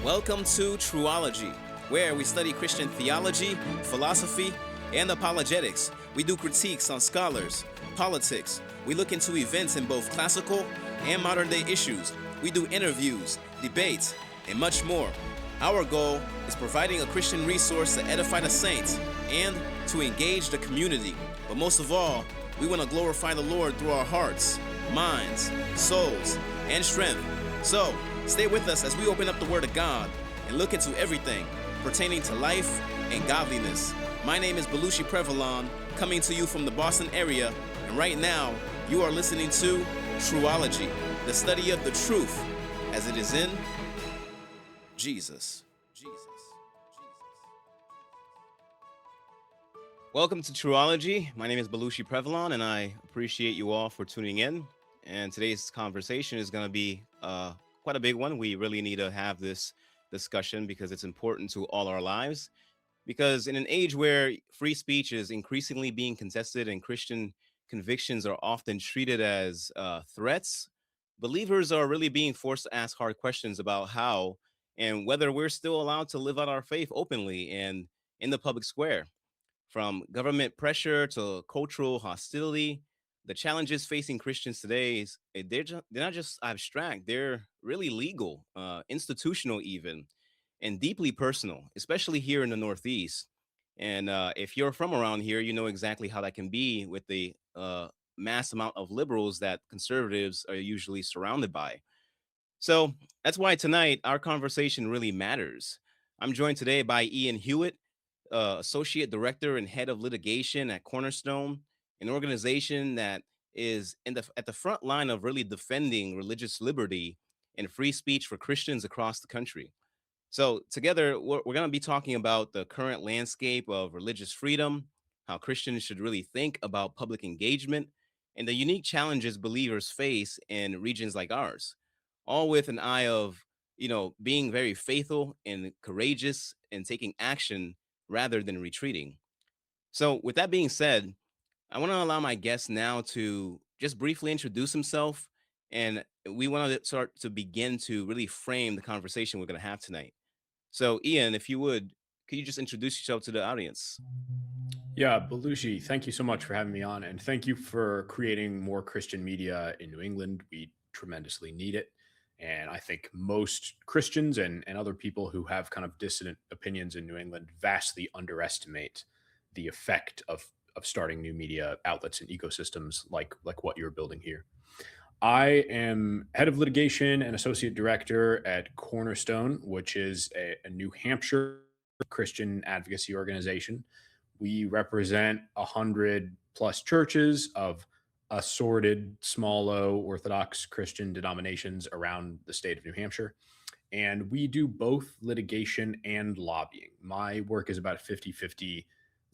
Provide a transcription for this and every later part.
Welcome to Trueology, where we study Christian theology, philosophy, and apologetics. We do critiques on scholars, politics. We look into events in both classical and modern day issues. We do interviews, debates, and much more. Our goal is providing a Christian resource to edify the saints and to engage the community. But most of all, we want to glorify the Lord through our hearts, minds, souls, and strength. So, stay with us as we open up the Word of God and look into everything pertaining to life and godliness. My name is Belushi Prevalon, coming to you from the Boston area, and right now, you are listening to Trueology, the study of the truth as it is in Jesus. Welcome to Trueology. My name is Belushi Prevalon, and I appreciate you all for tuning in. And today's conversation is going to be quite a big one. We really need to have this discussion because it's important to all our lives. Because in an age where free speech is increasingly being contested and Christian convictions are often treated as threats, believers are really being forced to ask hard questions about how and whether we're still allowed to live out our faith openly and in the public square. From government pressure to cultural hostility, the challenges facing Christians today they're not just abstract; they're really legal, institutional, even, and deeply personal, especially here in the Northeast. And if you're from around here, you know exactly how that can be with the mass amount of liberals that conservatives are usually surrounded by. So that's why tonight our conversation really matters. I'm joined today by Ian Huyett, Associate Director and Head of Litigation at Cornerstone, an organization that is at the front line of really defending religious liberty and free speech for Christians across the country. So together, we're going to be talking about the current landscape of religious freedom, how Christians should really think about public engagement, and the unique challenges believers face in regions like ours, all with an eye of, being very faithful and courageous and taking action rather than retreating. So with that being said, I want to allow my guest now to just briefly introduce himself, and we want to start to begin to really frame the conversation we're going to have tonight. So, Ian, if you would, could you just introduce yourself to the audience? Yeah, Belushi, thank you so much for having me on. And thank you for creating more Christian media in New England. We tremendously need it. And I think most Christians and other people who have kind of dissident opinions in New England vastly underestimate the effect of starting new media outlets and ecosystems like what you're building here. I am head of litigation and associate director at Cornerstone, which is a New Hampshire Christian advocacy organization. We represent 100 plus churches of assorted small o Orthodox Christian denominations around the state of New Hampshire. And we do both litigation and lobbying. My work is about 50-50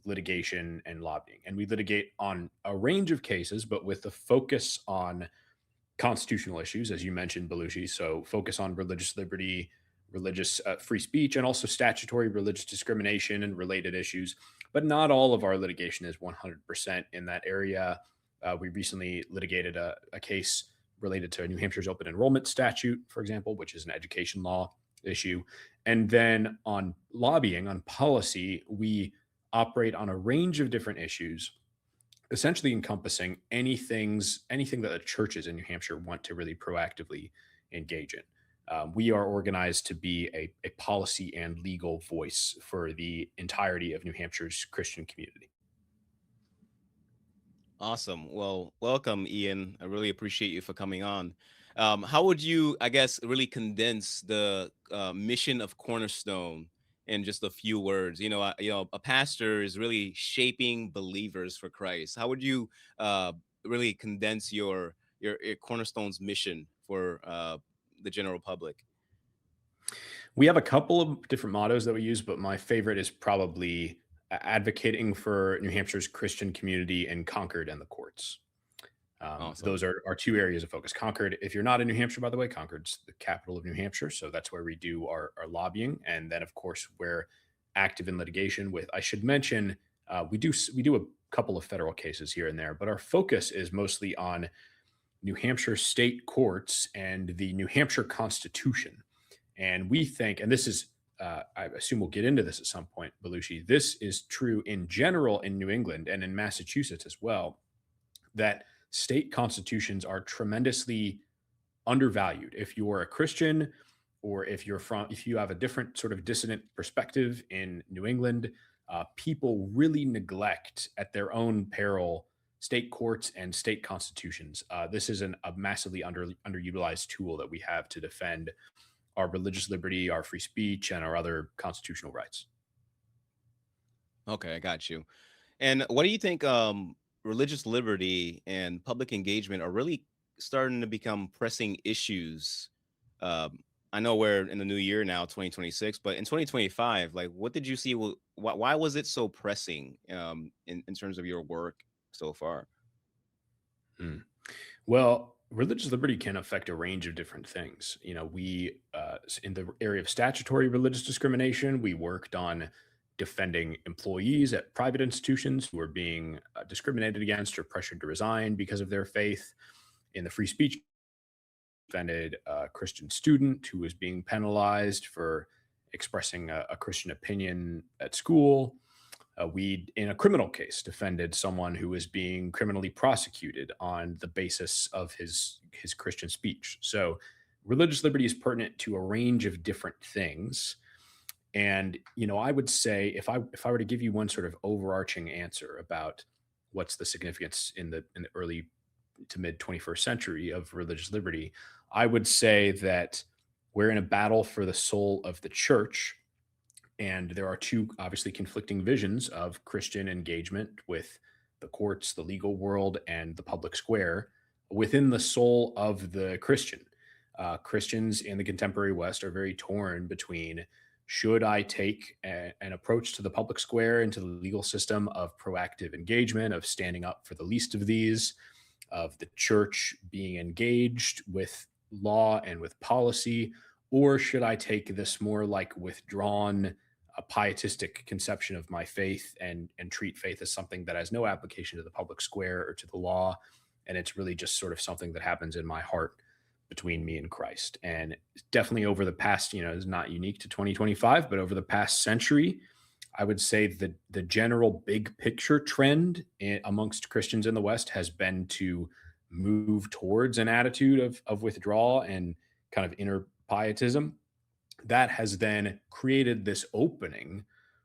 litigation and lobbying. And we litigate on a range of cases, but with the focus on constitutional issues, as you mentioned, Belushi. So focus on religious liberty, religious free speech, and also statutory religious discrimination and related issues. But not all of our litigation is 100% in that area. We recently litigated a case related to New Hampshire's open enrollment statute, for example, which is an education law issue. And then on lobbying, on policy, we operate on a range of different issues, essentially encompassing anything that the churches in New Hampshire want to really proactively engage in. We are organized to be a policy and legal voice for the entirety of New Hampshire's Christian community. Awesome. Well, welcome, Ian. I really appreciate you for coming on. How would you, I guess, really condense the mission of Cornerstone in just a few words? A pastor is really shaping believers for Christ. How would you really condense your Cornerstone's mission for the general public? We have a couple of different mottos that we use, but my favorite is probably advocating for New Hampshire's Christian community in Concord and the courts. Those Awesome. are two areas of focus. Concord, if you're not in New Hampshire, by the way, Concord's the capital of New Hampshire. So that's where we do our lobbying. And then, of course, we're active in litigation with, I should mention, We do a couple of federal cases here and there, but our focus is mostly on New Hampshire state courts and the New Hampshire Constitution. And we think, and this is, I assume we'll get into this at some point, Belushi. This is true in general in New England and in Massachusetts as well, that state constitutions are tremendously undervalued. If you are a Christian, or if you have a different sort of dissident perspective in New England, people really neglect at their own peril state courts and state constitutions. This is a massively underutilized tool that we have to defend our religious liberty, our free speech, and our other constitutional rights. Okay, I got you. And what do you think religious liberty and public engagement are really starting to become pressing issues? Um, I know we're in the new year now, 2026, but in 2025, like what did you see? Why was it so pressing in terms of your work so far? Hmm. Well, religious liberty can affect a range of different things. In the area of statutory religious discrimination, we worked on defending employees at private institutions who are being discriminated against or pressured to resign because of their faith. In the free speech, defended a Christian student who was being penalized for expressing a Christian opinion at school. We, in a criminal case, defended someone who was being criminally prosecuted on the basis of his Christian speech. So, religious liberty is pertinent to a range of different things. And I would say if I were to give you one sort of overarching answer about what's the significance in the early to mid 21st century of religious liberty, I would say that we're in a battle for the soul of the church, and there are two obviously conflicting visions of Christian engagement with the courts, the legal world, and the public square within the soul of the Christian. Christians in the contemporary West are very torn between, should I take an approach to the public square and to the legal system of proactive engagement, of standing up for the least of these, of the church being engaged with law and with policy, or should I take this more like withdrawn, a pietistic conception of my faith, and treat faith as something that has no application to the public square or to the law, and it's really just sort of something that happens in my heart between me and Christ. And definitely over the past, it's not unique to 2025, but over the past century, I would say that the general big picture trend amongst Christians in the West has been to move towards an attitude of withdrawal and kind of inner pietism. That has then created this opening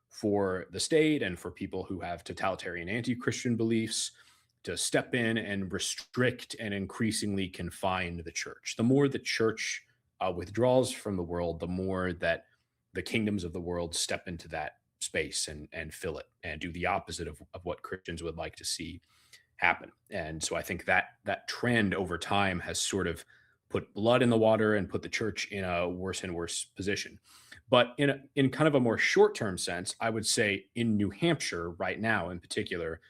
for the state and for people who have totalitarian anti-Christian beliefs to step in and restrict and increasingly confine the church. The more the church withdraws from the world, the more that the kingdoms of the world step into that space and fill it and do the opposite of what Christians would like to see happen. And so I think that trend over time has sort of put blood in the water and put the church in a worse and worse position. But in kind of a more short-term sense, I would say in New Hampshire right now in particular,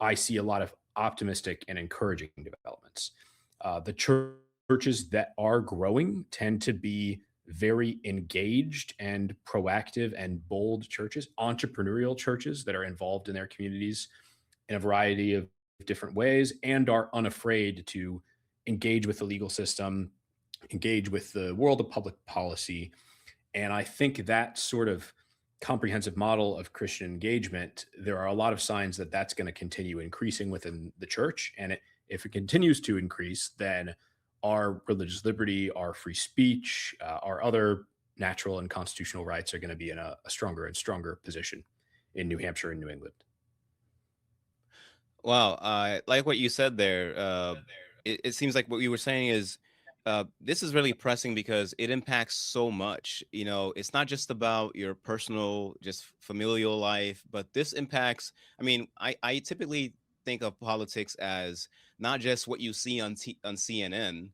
I see a lot of optimistic and encouraging developments. The churches that are growing tend to be very engaged and proactive and bold churches, entrepreneurial churches that are involved in their communities in a variety of different ways and are unafraid to engage with the legal system, engage with the world of public policy. And I think that sort of comprehensive model of Christian engagement, there are a lot of signs that that's going to continue increasing within the church. And if it continues to increase, then our religious liberty, our free speech, our other natural and constitutional rights are going to be in a stronger and stronger position in New Hampshire and New England. Wow, like what you said there. It seems like what you were saying is this is really pressing because it impacts so much. It's not just about your personal, just familial life, but this impacts. I mean, I typically think of politics as not just what you see on CNN,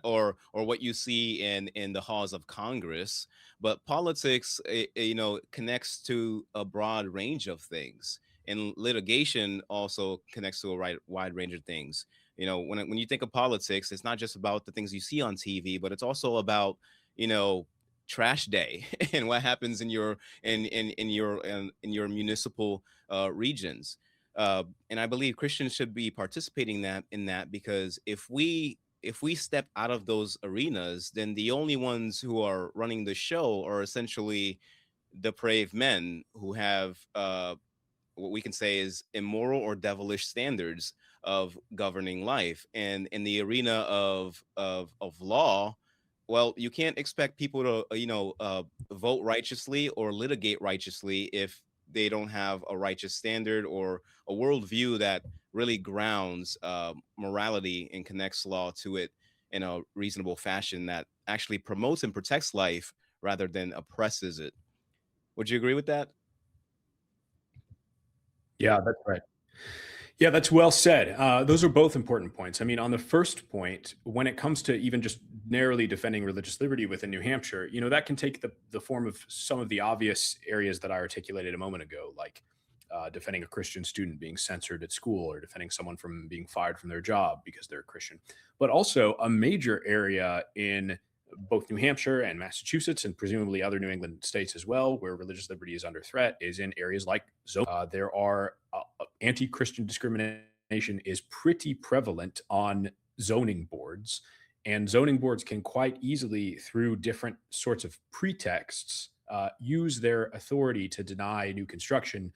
or what you see in the halls of Congress, but politics, connects to a broad range of things, and litigation also connects to a wide range of things. When you think of politics, it's not just about the things you see on TV, but it's also about, you know, trash day and what happens in your municipal regions. And I believe Christians should be participating in that because if we step out of those arenas, then the only ones who are running the show are essentially depraved men who have what we can say is immoral or devilish standards of governing life. And in the arena of law, well, you can't expect people to vote righteously or litigate righteously if they don't have a righteous standard or a worldview that really grounds morality and connects law to it in a reasonable fashion that actually promotes and protects life rather than oppresses it. Would you agree with that? Yeah, that's right. Yeah, that's well said. Those are both important points. I mean, on the first point, when it comes to even just narrowly defending religious liberty within New Hampshire, that can take the form of some of the obvious areas that I articulated a moment ago, like defending a Christian student being censored at school or defending someone from being fired from their job because they're a Christian. But also, a major area in both New Hampshire and Massachusetts, and presumably other New England states as well, where religious liberty is under threat, is in areas like zone. There are anti-Christian discrimination is pretty prevalent on zoning boards, and zoning boards can quite easily, through different sorts of pretexts, use their authority to deny new construction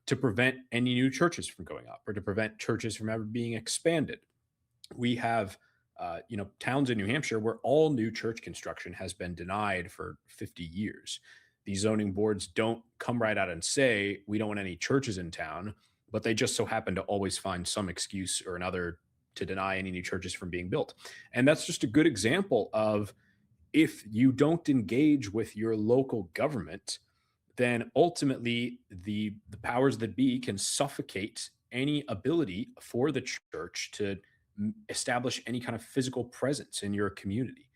to prevent any new churches from going up or to prevent churches from ever being expanded. We have towns in New Hampshire where all new church construction has been denied for 50 years. These zoning boards don't come right out and say we don't want any churches in town, but they just so happen to always find some excuse or another to deny any new churches from being built. And that's just a good example of, if you don't engage with your local government, then ultimately the powers that be can suffocate any ability for the church to establish any kind of physical presence in your community.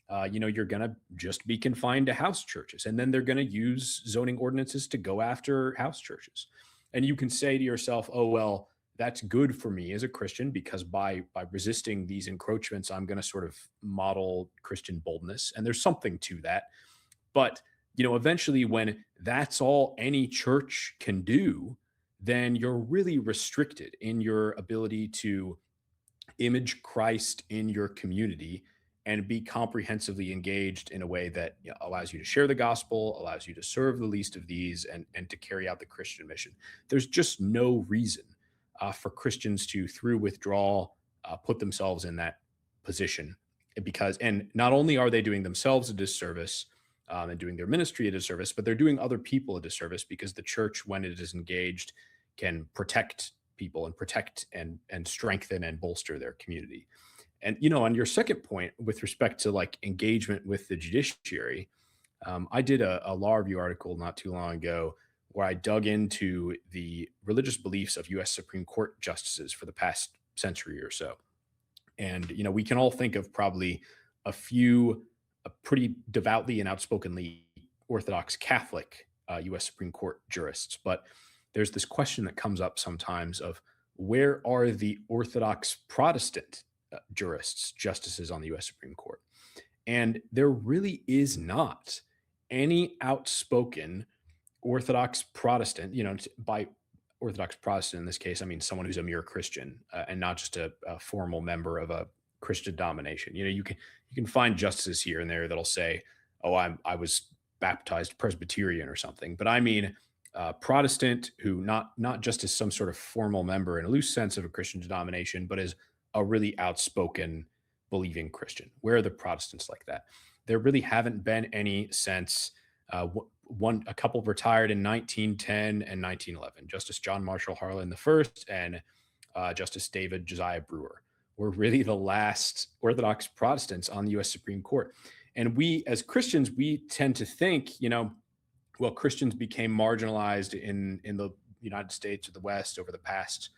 You're going to just be confined to house churches, and then they're going to use zoning ordinances to go after house churches. And you can say to yourself, "Oh well, that's good for me as a Christian because by resisting these encroachments, I'm going to sort of model Christian boldness." And there's something to that, but eventually, when that's all any church can do, then you're really restricted in your ability to image Christ in your community and be comprehensively engaged in a way that allows you to share the gospel, allows you to serve the least of these, and to carry out the Christian mission. There's just no reason for Christians to, through withdrawal, put themselves in that position, and not only are they doing themselves a disservice and doing their ministry a disservice, but they're doing other people a disservice, because the church, when it is engaged, can protect people and protect and strengthen and bolster their community. And on your second point with respect to like engagement with the judiciary, I did a law review article not too long ago where I dug into the religious beliefs of U.S. Supreme Court justices for the past century or so. And we can all think of probably a few pretty devoutly and outspokenly Orthodox Catholic U.S. Supreme Court jurists, but there's this question that comes up sometimes of, where are the Orthodox Protestant jurists, justices on the U.S. Supreme Court? And there really is not any outspoken Orthodox Protestant. By Orthodox Protestant in this case, I mean someone who's a mere Christian and not just a formal member of a Christian denomination. You can find justices here and there that'll say, "Oh, I was baptized Presbyterian or something," but I mean Protestant who not just is some sort of formal member in a loose sense of a Christian denomination, but is a really outspoken believing Christian. Where are the Protestants like that? There really haven't been any since a couple retired in 1910 and 1911. Justice John Marshall Harlan the first and Justice David Josiah Brewer were really the last Orthodox Protestants on the U.S. Supreme Court. And we, as Christians, we tend to think, well, Christians became marginalized in the United States or the West over the past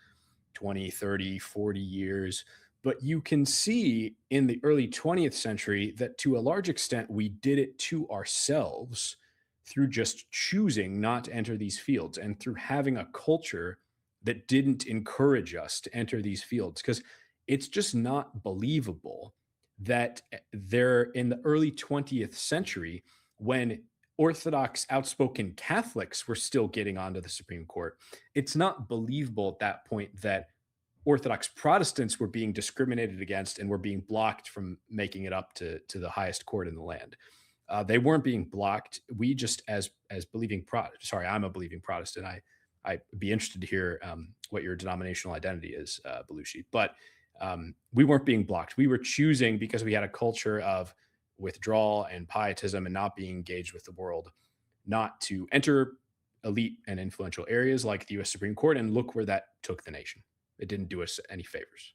20, 30, 40 years. But you can see in the early 20th century that to a large extent, we did it to ourselves through just choosing not to enter these fields and through having a culture that didn't encourage us to enter these fields. Because it's just not believable that there, in the early 20th century, when Orthodox outspoken Catholics were still getting onto the Supreme Court, it's not believable at that point that Orthodox Protestants were being discriminated against and were being blocked from making it up to the highest court in the land. They weren't being blocked. We just, as believing sorry, I'm a believing Protestant. I'd be interested to hear what your denominational identity is, Belushi. But we weren't being blocked. We were choosing, because we had a culture of withdrawal and pietism and not being engaged with the world, not to enter elite and influential areas like the U.S. Supreme Court. And look where that took the nation. It didn't do us any favors.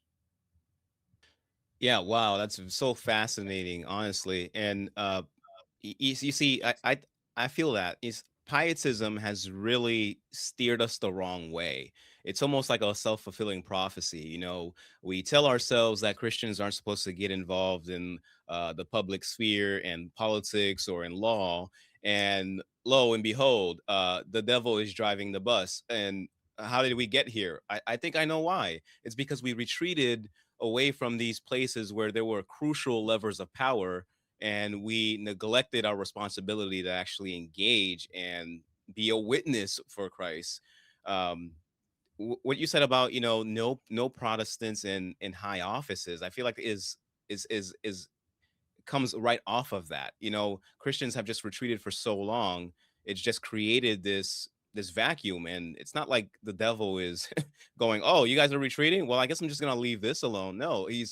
Yeah, wow, that's so fascinating, honestly. And you see, I feel that is pietism has really steered us the wrong way. It's almost like a self-fulfilling prophecy. We tell ourselves that Christians aren't supposed to get involved in the public sphere and politics or in law, and lo and behold, the devil is driving the bus. And how did we get here? I think I know why. It's because we retreated away from these places where there were crucial levers of power, and we neglected our responsibility to actually engage and be a witness for Christ. Um, what you said about no Protestants in high offices, I feel like is comes right off of that. Christians have just retreated for so long. It's just created this vacuum, and it's not like the devil is going, "Oh, you guys are retreating? Well, I guess I'm just gonna leave this alone." No, he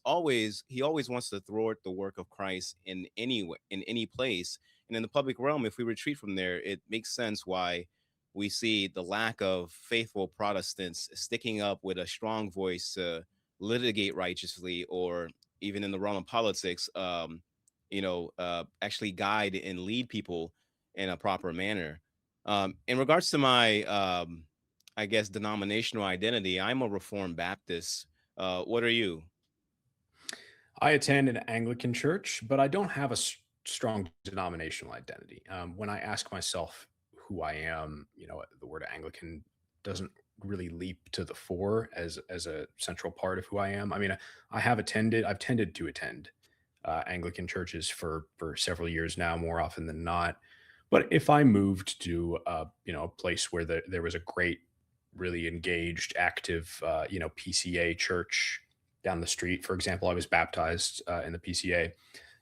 always wants to thwart the work of Christ in any way, in any place. And in the public realm, if we retreat from there, it makes sense why we see the lack of faithful Protestants sticking up with a strong voice to litigate righteously, or even in the realm of politics, actually guide and lead people in a proper manner. In regards to my, I guess, denominational identity, I'm a Reformed Baptist. What are you? I attend an Anglican church, but I don't have a strong denominational identity. When I ask myself who I am, the word Anglican doesn't really leap to the fore as a central part of who I am. I mean, I've tended to attend Anglican churches for several years now, more often than not. But if I moved to a place where there was a great, really engaged, active PCA church down the street, for example, I was baptized in the PCA,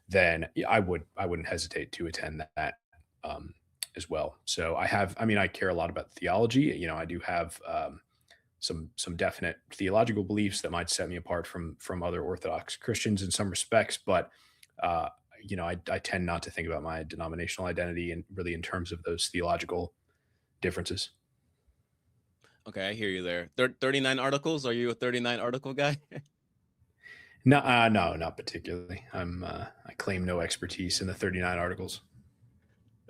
then yeah, I wouldn't hesitate to attend that um, as well. So I care a lot about theology. I do have some definite theological beliefs that might set me apart from other Orthodox Christians in some respects, but uh, I tend not to think about my denominational identity and really in terms of those theological differences. Okay, I hear you there. 39 articles. Are you a 39 article guy? No, no, not particularly. I claim no expertise in the 39 articles.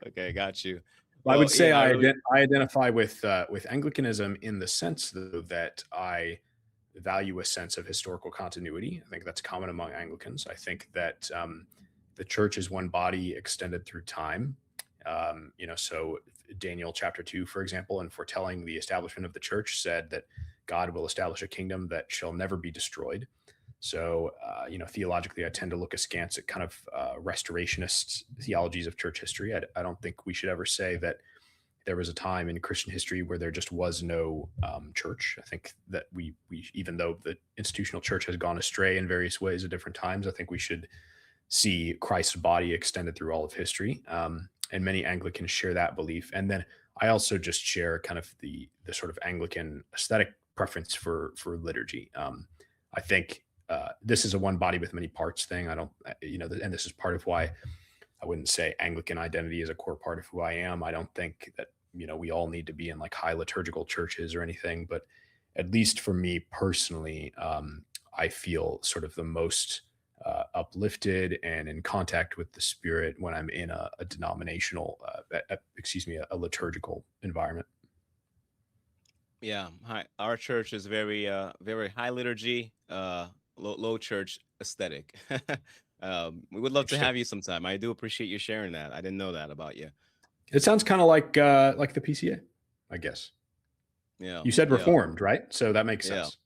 Okay, got you. I would Well, say Ian, I really I identify with Anglicanism in the sense, though, that I value a sense of historical continuity. I think that's common among Anglicans. I think that the church is one body extended through time. So Daniel chapter 2, for example, in foretelling the establishment of the church, said that God will establish a kingdom that shall never be destroyed. So, theologically, I tend to look askance at kind of restorationist theologies of church history. I don't think we should ever say that there was a time in Christian history where there just was no church. I think that we even though the institutional church has gone astray in various ways at different times, I think we should see Christ's body extended through all of history. And many Anglicans share that belief. And then I also just share kind of the sort of Anglican aesthetic preference for liturgy. I think this is a one body with many parts thing. I don't, and this is part of why I wouldn't say Anglican identity is a core part of who I am. I don't think that, we all need to be in like high liturgical churches or anything, but at least for me personally, I feel sort of the most uplifted and in contact with the spirit when I'm in a denominational, a liturgical environment. Yeah, hi. Our church is very high liturgy, low church aesthetic. We would love to Interesting. have you sometime. I do appreciate you sharing that. I didn't know that about you. It sounds kind of like the PCA, I guess. Yeah, You said yeah, reformed, right? So that makes yeah, sense.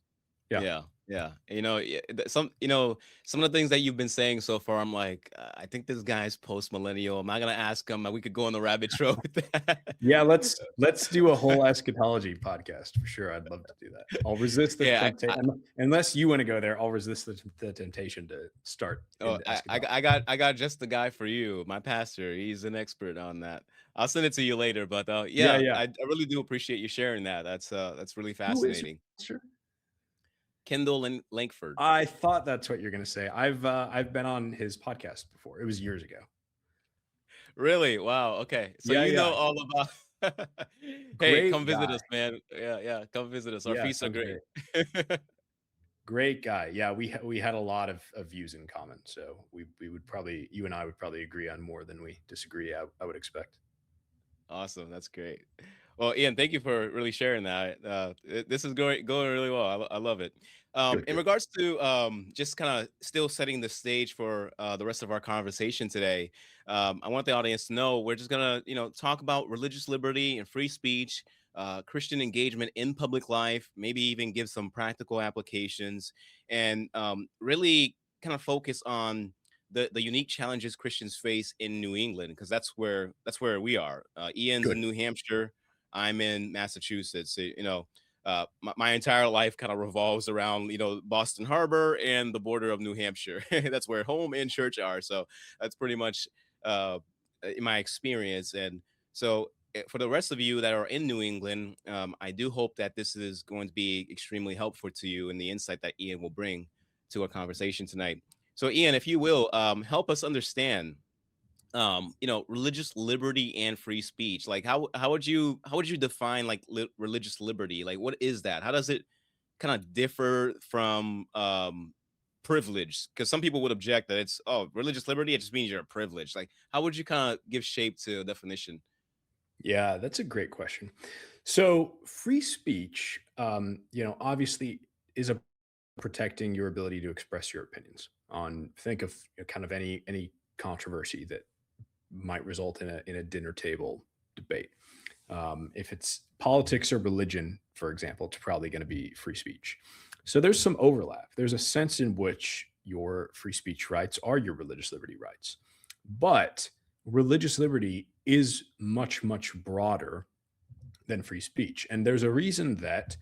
Yeah. yeah. Yeah, some of the things that you've been saying so far, I'm like, I think this guy's post millennial. I'm not gonna ask him. We could go on the rabbit trail with that. Yeah, let's do a whole eschatology podcast for sure. I'd love to do that. I'll resist the Yeah, temptation unless you want to go there. I'll resist the temptation to start oh, into I eschatology. I got just the guy for you. My pastor, he's an expert on that. I'll send it to you later. But Yeah, yeah, yeah. I really do appreciate you sharing that. That's really Who is your fascinating. pastor? Kendall and Lankford. I thought that's what you're going to say. I've been on his podcast before. It was years ago. Really? Wow. Okay. So Yeah, you know yeah. all about. Hey, Great come visit guy. us, man. Yeah, yeah. Come visit us. Our Yeah, feasts are sounds great. great. Great guy. Yeah, we had a lot of views in common. So we would probably you and I would probably agree on more than we disagree. I would expect. Awesome. That's great. Well, Ian, thank you for really sharing that. This is going really well. I love it. Good, In good. regards to just kind of still setting the stage for the rest of our conversation today, I want the audience to know we're just gonna, talk about religious liberty and free speech, Christian engagement in public life, maybe even give some practical applications, and really kind of focus on the unique challenges Christians face in New England, because that's where we are. Ian's in Good. New Hampshire. I'm in Massachusetts. My entire life kind of revolves around Boston Harbor and the border of New Hampshire. That's where home and church are. So that's pretty much uh, in my experience. And so for the rest of you that are in New England, I do hope that this is going to be extremely helpful to you and the insight that Ian will bring to our conversation tonight. So, Ian, if you will, help us understand, religious liberty and free speech. Like, how would you define like religious liberty? Like, what is that? How does it kind of differ from privilege? Because some people would object that it's religious liberty. It just means you're privileged. Like, how would you kind of give shape to a definition? Yeah, that's a great question. So free speech, obviously is a protecting your ability to express your opinions on think of kind of any controversy that might result in a dinner table debate. If it's politics or religion, for example, it's probably going to be free speech. So there's some overlap. There's a sense in which your free speech rights are your religious liberty rights. But religious liberty is much, much broader than free speech. And there's a reason that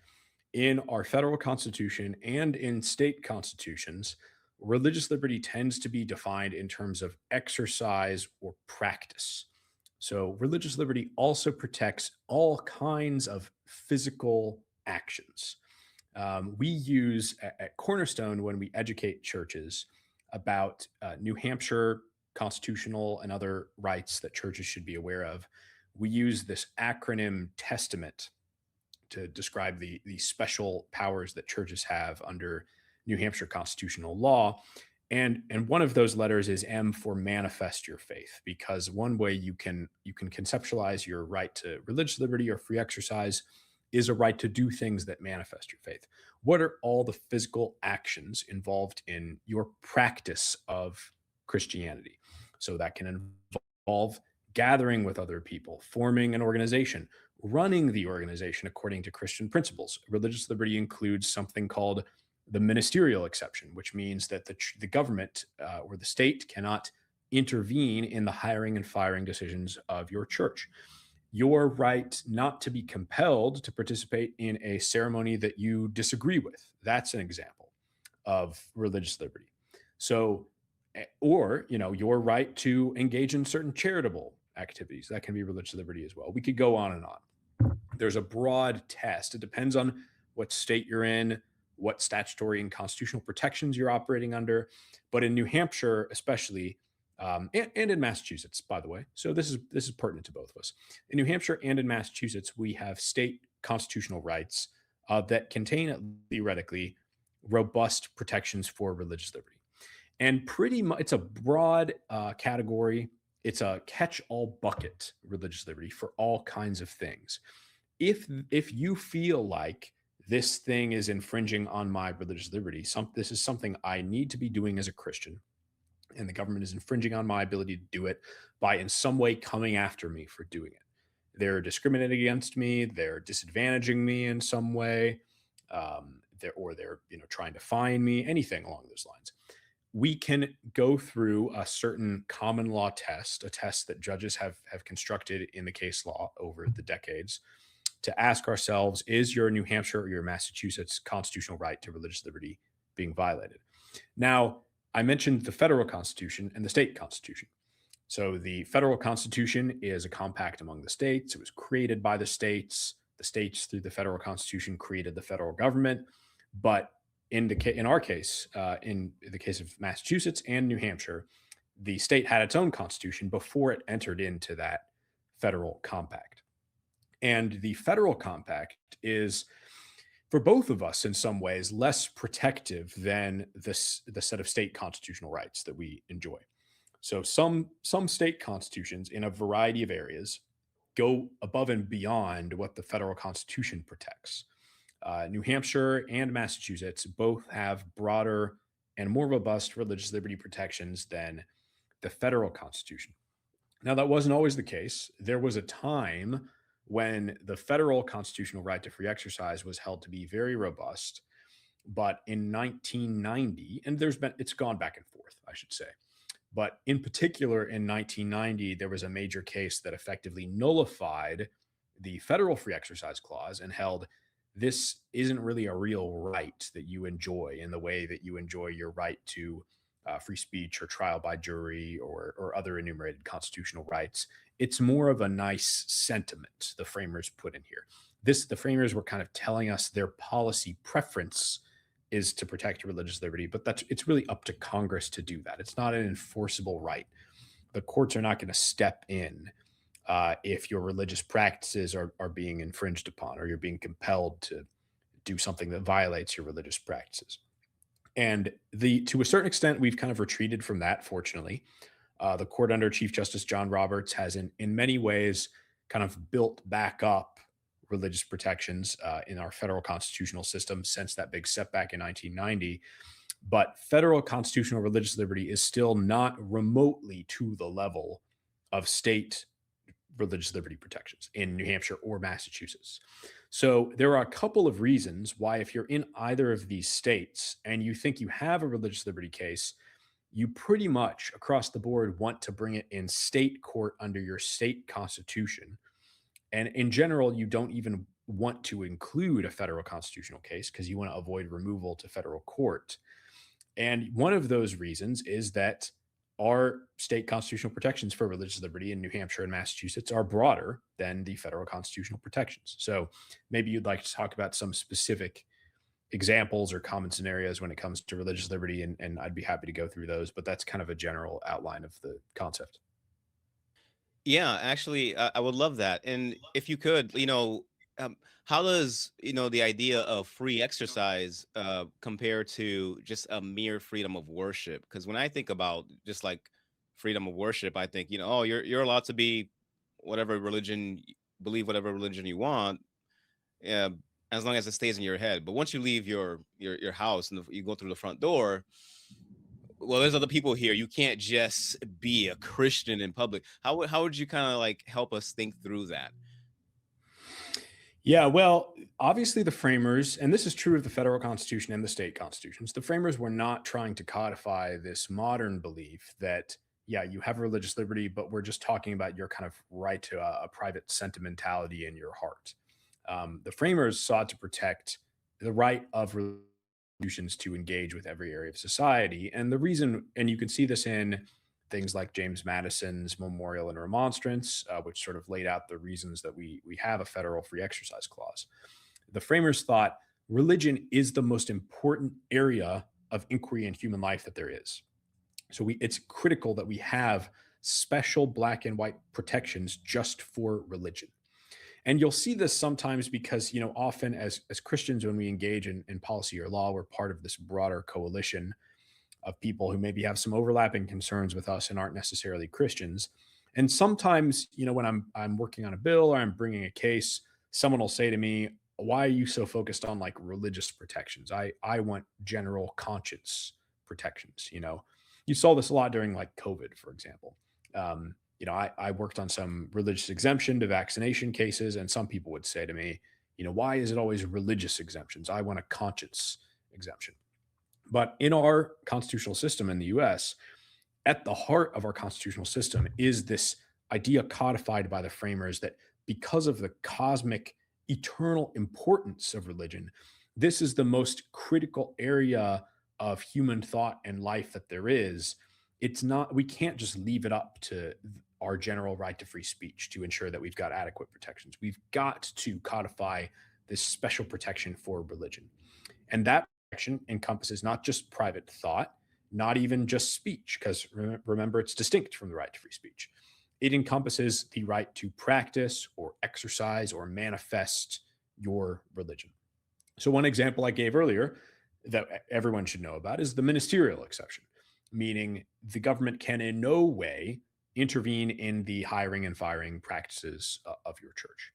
in our federal constitution and in state constitutions, religious liberty tends to be defined in terms of exercise or practice. So, religious liberty also protects all kinds of physical actions. We use at Cornerstone when we educate churches about New Hampshire constitutional and other rights that churches should be aware of. We use this acronym Testament to describe the special powers that churches have under New Hampshire constitutional law. And one of those letters is M for manifest your faith, because one way you can conceptualize your right to religious liberty or free exercise is a right to do things that manifest your faith. What are all the physical actions involved in your practice of Christianity? So that can involve gathering with other people, forming an organization, running the organization according to Christian principles. Religious liberty includes something called the ministerial exception, which means that the government or the state cannot intervene in the hiring and firing decisions of your church. Your right not to be compelled to participate in a ceremony that you disagree with. That's an example of religious liberty. So, or, your right to engage in certain charitable activities. That can be religious liberty as well. We could go on and on. There's a broad test. It depends on what state you're in, what statutory and constitutional protections you're operating under. But in New Hampshire, especially, and in Massachusetts, by the way. So this is pertinent to both of us. In New Hampshire and in Massachusetts, we have state constitutional rights that contain theoretically robust protections for religious liberty. And pretty much, it's a broad category. It's a catch-all bucket religious liberty for all kinds of things. If you feel like this thing is infringing on my religious liberty, this is something I need to be doing as a Christian, and the government is infringing on my ability to do it by in some way coming after me for doing it. They're discriminating against me. They're disadvantaging me in some way. they're trying to fine me, anything along those lines. We can go through a certain common law test, a test that judges have constructed in the case law over the decades, to ask ourselves, is your New Hampshire or your Massachusetts constitutional right to religious liberty being violated? Now, I mentioned the federal constitution and the state constitution. So the federal constitution is a compact among the states. It was created by the states. The states, through the federal constitution, created the federal government. But in our case, in the case of Massachusetts and New Hampshire, the state had its own constitution before it entered into that federal compact. And the federal compact is, for both of us in some ways, less protective than the set of state constitutional rights that we enjoy. So some state constitutions in a variety of areas go above and beyond what the federal constitution protects. New Hampshire and Massachusetts both have broader and more robust religious liberty protections than the federal constitution. Now, that wasn't always the case. There was a time when the federal constitutional right to free exercise was held to be very robust. But in 1990, and it's gone back and forth, I should say. But in particular, in 1990, there was a major case that effectively nullified the federal free exercise clause and held this isn't really a real right that you enjoy in the way that you enjoy your right to free speech or trial by jury or other enumerated constitutional rights. It's more of a nice sentiment the framers put in here. The framers were kind of telling us their policy preference is to protect religious liberty, but it's really up to Congress to do that. It's not an enforceable right. The courts are not going to step in if your religious practices are being infringed upon or you're being compelled to do something that violates your religious practices. And to a certain extent, we've kind of retreated from that, fortunately. The court under Chief Justice John Roberts has, in many ways, kind of built back up religious protections in our federal constitutional system since that big setback in 1990. But federal constitutional religious liberty is still not remotely to the level of state religious liberty protections in New Hampshire or Massachusetts. So there are a couple of reasons why, if you're in either of these states and you think you have a religious liberty case, you pretty much across the board want to bring it in state court under your state constitution. And in general, you don't even want to include a federal constitutional case because you want to avoid removal to federal court. And one of those reasons is that our state constitutional protections for religious liberty in New Hampshire and Massachusetts are broader than the federal constitutional protections. So maybe you'd like to talk about some specific examples or common scenarios when it comes to religious liberty, and I'd be happy to go through those, but that's kind of a general outline of the concept. Yeah, actually, I would love that. And if you could, how does, the idea of free exercise compare to just a mere freedom of worship? Because when I think about just like freedom of worship, I think, oh, you're allowed to be whatever religion, believe whatever religion you want, uh, as long as it stays in your head. But once you leave your house and you go through the front door, well, there's other people here. You can't just be a Christian in public. How would you kind of like help us think through that? Yeah, well, obviously the framers, and this is true of the federal constitution and the state constitutions, the framers were not trying to codify this modern belief that, yeah, you have religious liberty, but we're just talking about your kind of right to a private sentimentality in your heart. The framers sought to protect the right of institutions to engage with every area of society. And the reason, and you can see this in things like James Madison's Memorial and Remonstrance, which sort of laid out the reasons that we have a federal free exercise clause. The framers thought religion is the most important area of inquiry in human life that there is. So it's critical that we have special black and white protections just for religion. And you'll see this sometimes because, often as Christians, when we engage in policy or law, we're part of this broader coalition of people who maybe have some overlapping concerns with us and aren't necessarily Christians. And sometimes, when I'm working on a bill or I'm bringing a case, someone will say to me, "Why are you so focused on like religious protections? I want general conscience protections." You saw this a lot during like COVID, for example. I worked on some religious exemption to vaccination cases, and some people would say to me, Why is it always religious exemptions? I want a conscience exemption. But in our constitutional system in the US, at the heart of our constitutional system is this idea codified by the framers that because of the cosmic eternal importance of religion, this is the most critical area of human thought and life that there is. It's not, we can't just leave it up to our general right to free speech to ensure that we've got adequate protections. We've got to codify this special protection for religion. And that protection encompasses not just private thought, not even just speech, because remember, it's distinct from the right to free speech. It encompasses the right to practice or exercise or manifest your religion. So, one example I gave earlier that everyone should know about is the ministerial exception, meaning the government can in no way intervene in the hiring and firing practices of your church.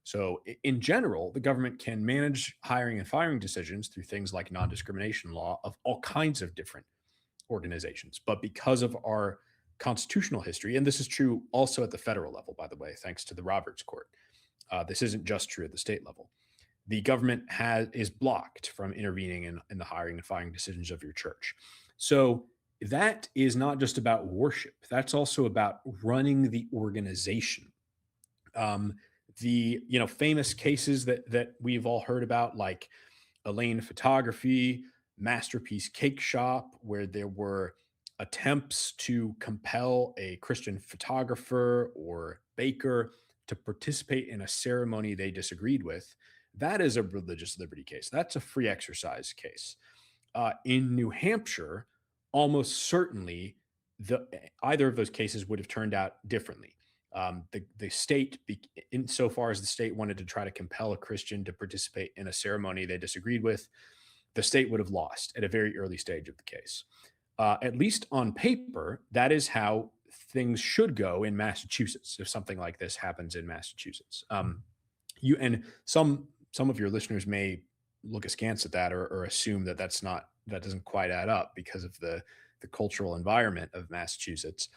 So, in general, the government can manage hiring and firing decisions through things like non discrimination law of all kinds of different organizations. But because of our constitutional history, and this is true also at the federal level, by the way, thanks to the Roberts Court, this isn't just true at the state level. The government is blocked from intervening in the hiring and firing decisions of your church. So that is not just about worship. That's also about running the organization. Um, the famous cases that we've all heard about, like Elaine Photography, Masterpiece Cake Shop, where there were attempts to compel a Christian photographer or baker to participate in a ceremony they disagreed with. That is a religious liberty case. That's a free exercise case. In New Hampshire, almost certainly either of those cases would have turned out differently. The state, insofar as the state wanted to try to compel a Christian to participate in a ceremony they disagreed with, the state would have lost at a very early stage of the case. At least on paper, that is how things should go in Massachusetts if something like this happens in Massachusetts. You and some of your listeners may look askance at that, or assume that that doesn't quite add up because of the cultural environment of Massachusetts.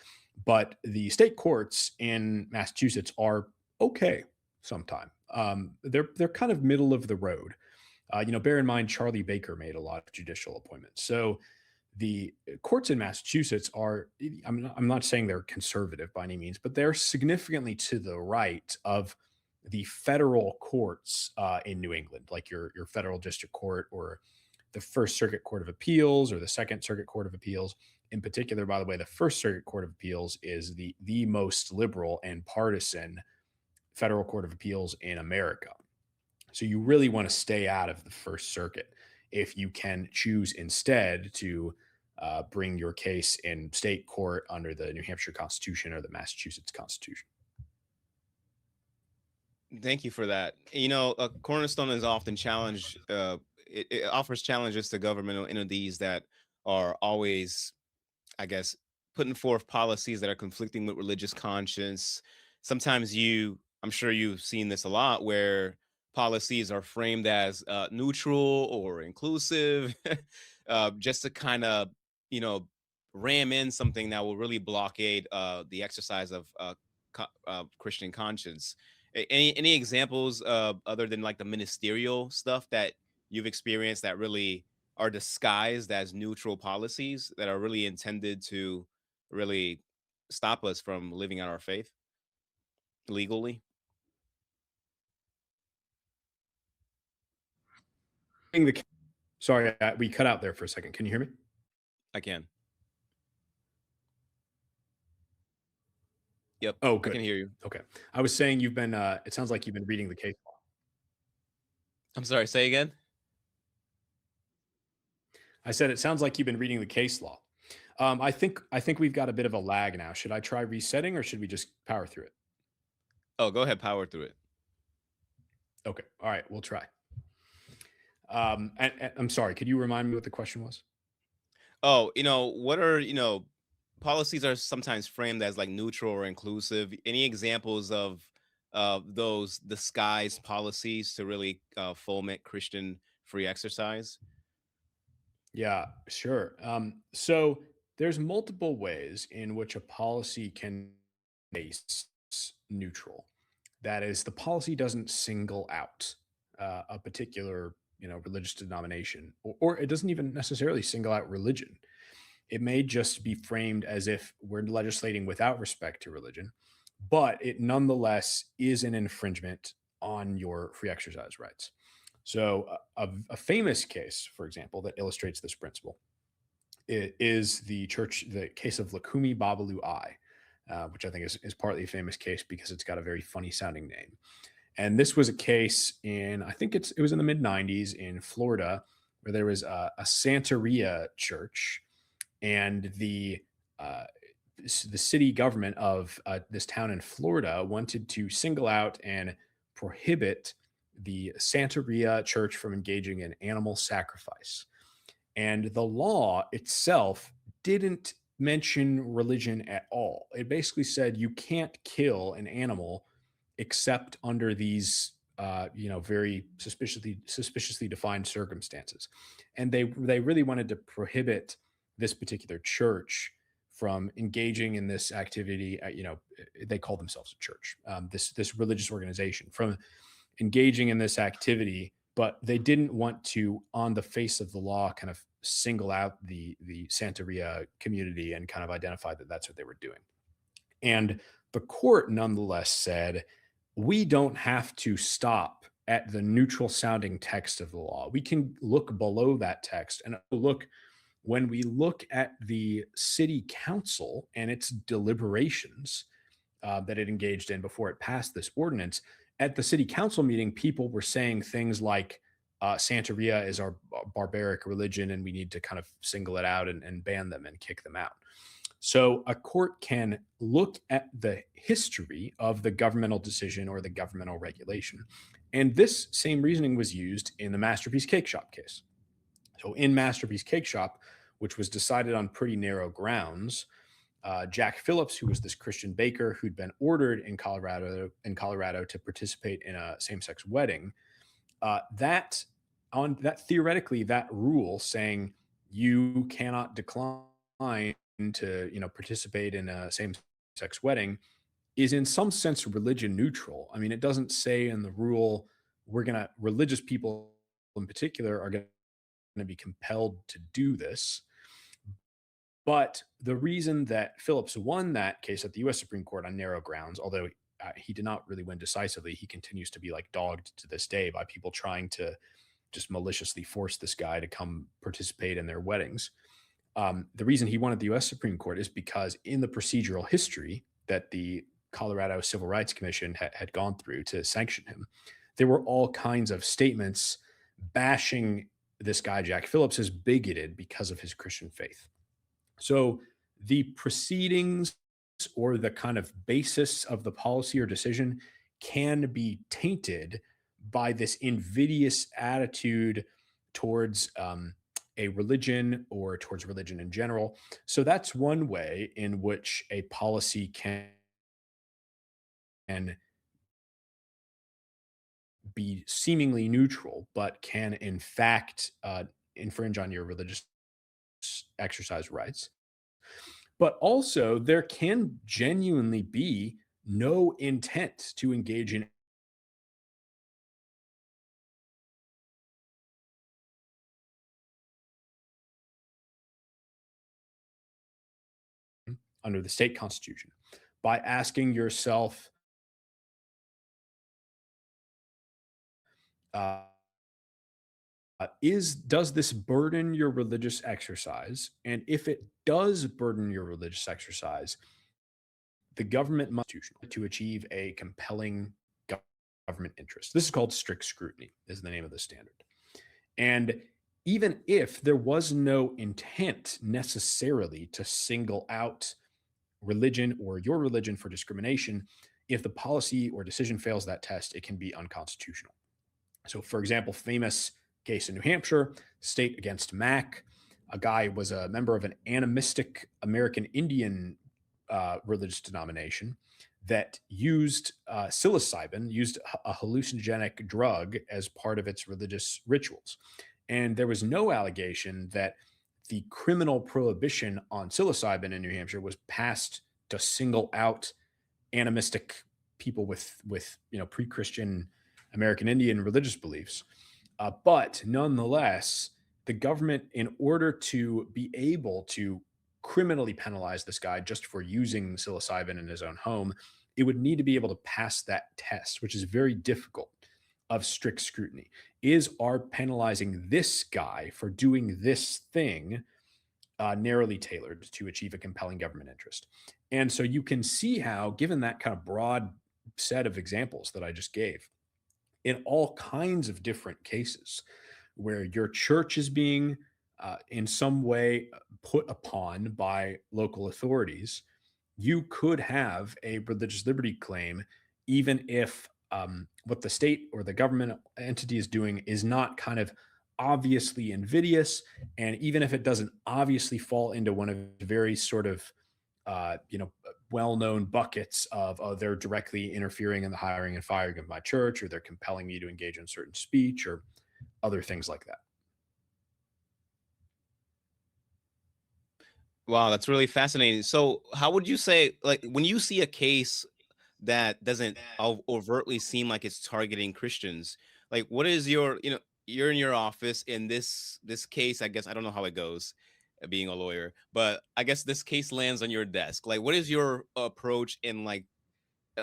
But the state courts in Massachusetts are okay sometimes. They're kind of middle of the road. Bear in mind Charlie Baker made a lot of judicial appointments. So the courts in Massachusetts are, I'm not saying they're conservative by any means, but they're significantly to the right of the federal courts in New England, like your federal district court or the First Circuit Court of Appeals or the Second Circuit Court of Appeals. In particular, by the way, the First Circuit Court of Appeals is the most liberal and partisan federal court of appeals in America. So you really want to stay out of the First Circuit if you can choose instead to bring your case in state court under the New Hampshire Constitution or the Massachusetts Constitution. Thank you for that. Cornerstone is often challenged. It offers challenges to governmental entities that are always, I guess, putting forth policies that are conflicting with religious conscience. Sometimes I'm sure you've seen this a lot, where policies are framed as neutral or inclusive, just to kind of, you know, ram in something that will really blockade the exercise of Christian conscience. Any examples other than like the ministerial stuff that you've experienced that really are disguised as neutral policies that are really intended to really stop us from living out our faith legally? Sorry, we cut out there for a second. Can you hear me? I can. Yep, Oh, I can good. hear you. Okay. I was saying it sounds like you've been reading the case law. I'm sorry, say again? I said it sounds like you've been reading the case law. I think we've got a bit of a lag now. Should I try resetting or should we just power through it? Oh, go ahead, power through it. Okay. All right. We'll try. And I'm sorry. Could you remind me what the question was? Oh, what are, policies are sometimes framed as like neutral or inclusive. Any examples of those disguised policies to really foment Christian free exercise? Yeah, sure. So there's multiple ways in which a policy can be neutral. That is, the policy doesn't single out a particular religious denomination, or it doesn't even necessarily single out religion. It may just be framed as if we're legislating without respect to religion, but it nonetheless is an infringement on your free exercise rights. So, a famous case, for example, that illustrates this principle is the case of Lakumi Babalu I, which I think is partly a famous case because it's got a very funny sounding name. And this was a case in, I think it was in the mid 90s in Florida, where there was a Santeria church, and uh, the city government of this town in Florida wanted to single out and prohibit the Santeria church from engaging in animal sacrifice. And the law itself didn't mention religion at all. It basically said you can't kill an animal except under these very suspiciously defined circumstances. And they really wanted to prohibit this particular church from engaging in this activity. They call themselves a church, this religious organization, from engaging in this activity, but they didn't want to, on the face of the law, kind of single out the Santeria community and kind of identify that that's what they were doing. And the court nonetheless said, we don't have to stop at the neutral sounding text of the law. We can look below that text and look when we look at the city council and its deliberations that it engaged in before it passed this ordinance. At the city council meeting, people were saying things like, Santeria is our barbaric religion, and we need to kind of single it out and ban them and kick them out. So a court can look at the history of the governmental decision or the governmental regulation. And this same reasoning was used in the Masterpiece Cake Shop case. So in Masterpiece Cake Shop, which was decided on pretty narrow grounds, Jack Phillips, who was this Christian baker who'd been ordered in Colorado to participate in a same-sex wedding, that theoretically that rule saying you cannot decline to participate in a same-sex wedding is in some sense religion neutral. I mean, it doesn't say in the rule religious people in particular are going to be compelled to do this. But the reason that Phillips won that case at the US Supreme Court on narrow grounds, although he did not really win decisively, he continues to be like dogged to this day by people trying to just maliciously force this guy to come participate in their weddings. The reason he won at the US Supreme Court is because in the procedural history that the Colorado Civil Rights Commission had gone through to sanction him, there were all kinds of statements bashing this guy, Jack Phillips, as bigoted because of his Christian faith. So the proceedings or the kind of basis of the policy or decision can be tainted by this invidious attitude towards a religion or towards religion in general. So that's one way in which a policy can be seemingly neutral, but can in fact infringe on your religious exercise rights. But also, there can genuinely be no intent to engage in under the state constitution by asking yourself, uh, does this burden your religious exercise? And if it does burden your religious exercise, the government must to achieve a compelling government interest. This is called strict scrutiny, is the name of the standard. And even if there was no intent necessarily to single out religion or your religion for discrimination, if the policy or decision fails that test, it can be unconstitutional. So, for example, famous case in New Hampshire, state against Mack. A guy was a member of an animistic American Indian religious denomination that used psilocybin, used a hallucinogenic drug as part of its religious rituals. And there was no allegation that the criminal prohibition on psilocybin in New Hampshire was passed to single out animistic people with pre-Christian American Indian religious beliefs. But nonetheless, the government, in order to be able to criminally penalize this guy just for using psilocybin in his own home, it would need to be able to pass that test, which is very difficult, of strict scrutiny. Is our penalizing this guy for doing this thing narrowly tailored to achieve a compelling government interest? And so you can see how, given that kind of broad set of examples that I just gave, in all kinds of different cases where your church is being in some way put upon by local authorities, you could have a religious liberty claim, even if what the state or the government entity is doing is not kind of obviously invidious, and even if it doesn't obviously fall into one of the very sort of well-known buckets of, oh, they're directly interfering in the hiring and firing of my church, or they're compelling me to engage in certain speech, or other things like that. Wow, that's really fascinating. So, how would you say, like, when you see a case that doesn't overtly seem like it's targeting Christians, like, what is your, you're in your office in this case. I guess I don't know how it goes, being a lawyer, but I guess this case lands on your desk. Like, what is your approach in like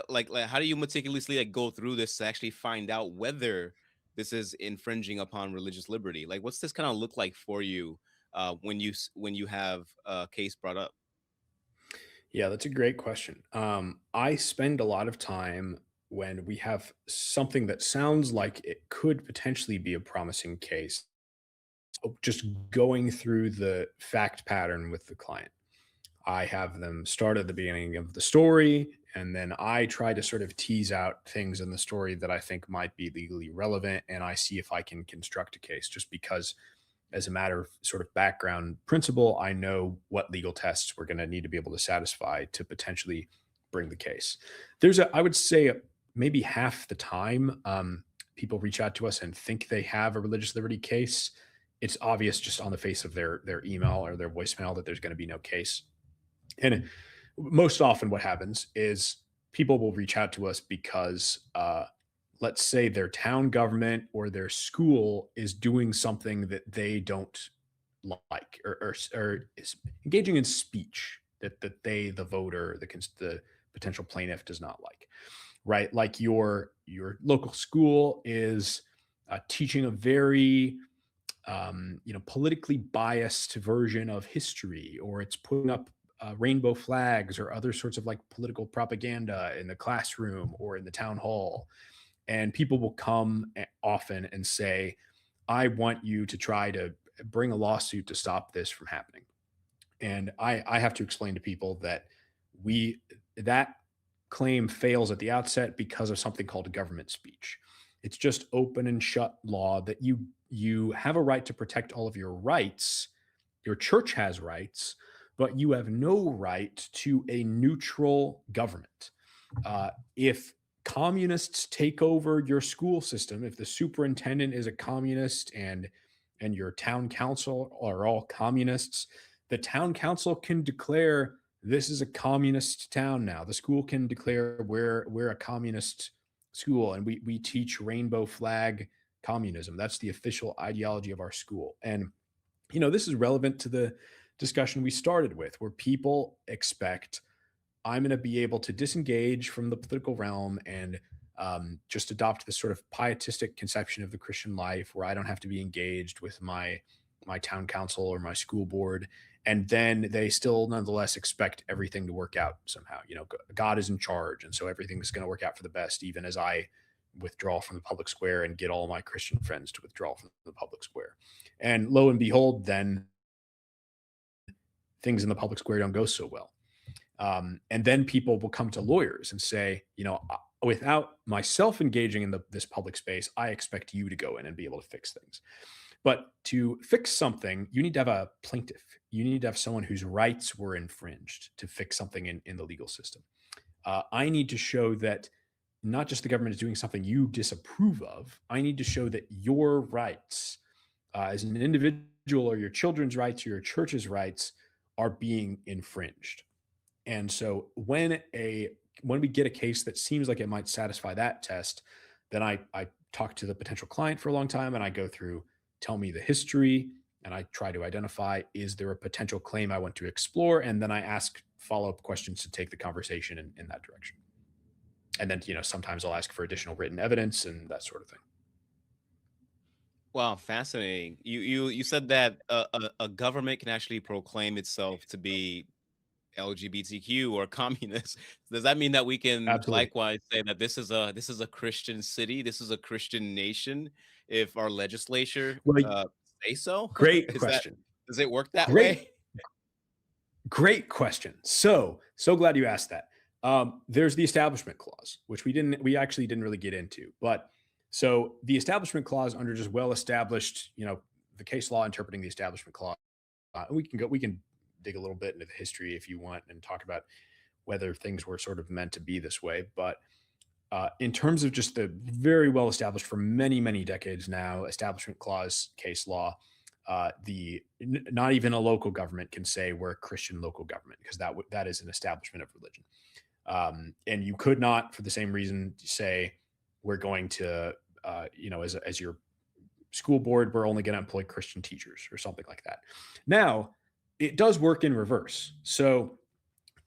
how do you meticulously like go through this to actually find out whether this is infringing upon religious liberty? Like, what's this kind of look like for you when you have a case brought up? Yeah, that's a great question. I spend a lot of time when we have something that sounds like it could potentially be a promising case, just going through the fact pattern with the client. I have them start at the beginning of the story, and then I try to sort of tease out things in the story that I think might be legally relevant, and I see if I can construct a case, just because, as a matter of sort of background principle, I know what legal tests we're going to need to be able to satisfy to potentially bring the case. I would say, maybe half the time, people reach out to us and think they have a religious liberty case. It's obvious just on the face of their email or their voicemail that there's going to be no case. And most often, what happens is people will reach out to us because, let's say, their town government or their school is doing something that they don't like, or is engaging in speech that they, the voter, the potential plaintiff, does not like. Right, like your local school is teaching a very politically biased version of history, or it's putting up rainbow flags or other sorts of like political propaganda in the classroom or in the town hall. And people will come often and say, I want you to try to bring a lawsuit to stop this from happening. And I have to explain to people that we that claim fails at the outset because of something called government speech. It's just open and shut law that you have a right to protect all of your rights. Your church has rights, but you have no right to a neutral government. If communists take over your school system, if the superintendent is a communist and your town council are all communists, the town council can declare this is a communist town now. The school can declare we're a communist school, and we teach rainbow flag communism. That's the official ideology of our school. And this is relevant to the discussion we started with, where people expect I'm going to be able to disengage from the political realm and just adopt this sort of pietistic conception of the Christian life, where I don't have to be engaged with my town council or my school board. And then they still nonetheless expect everything to work out somehow. God is in charge, and so everything's going to work out for the best, even as I withdraw from the public square and get all my Christian friends to withdraw from the public square. And lo and behold, then things in the public square don't go so well. And then people will come to lawyers and say, without myself engaging in this public space, I expect you to go in and be able to fix things. But to fix something, you need to have a plaintiff. You need to have someone whose rights were infringed to fix something in the legal system. I need to show that not just the government is doing something you disapprove of, I need to show that your rights as an individual, or your children's rights, or your church's rights, are being infringed. And so when we get a case that seems like it might satisfy that test, Then I talk to the potential client for a long time and I go through, tell me the history, and I try to identify, is there a potential claim I want to explore? And then I ask follow-up questions to take the conversation in that direction. And then, sometimes I'll ask for additional written evidence and that sort of thing. Wow, fascinating. You said that a government can actually proclaim itself to be LGBTQ or communist. Does that mean that we can Absolutely. likewise say that this is a Christian city, this is a Christian nation, if our legislature Well, say so? great Is that question. does it work that Great, way? great question. So glad you asked that. There's the Establishment Clause, which we actually didn't really get into, but so the Establishment Clause under just well established, the case law interpreting the Establishment Clause. We can dig a little bit into the history if you want and talk about whether things were sort of meant to be this way. But in terms of just the very well established for many, many decades now, Establishment Clause case law, not even a local government can say we're a Christian local government because that is an establishment of religion. And you could not, for the same reason, say we're going to, as your school board, we're only going to employ Christian teachers or something like that. Now, it does work in reverse. So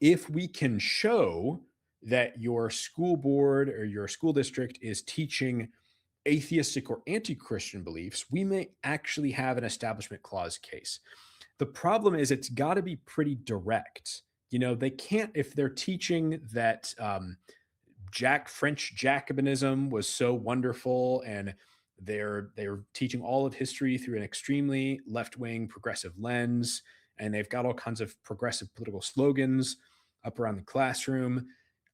if we can show that your school board or your school district is teaching atheistic or anti Christian beliefs, we may actually have an Establishment Clause case. The problem is it's got to be pretty direct. They can't, if they're teaching that French Jacobinism was so wonderful and they're teaching all of history through an extremely left-wing progressive lens, and they've got all kinds of progressive political slogans up around the classroom.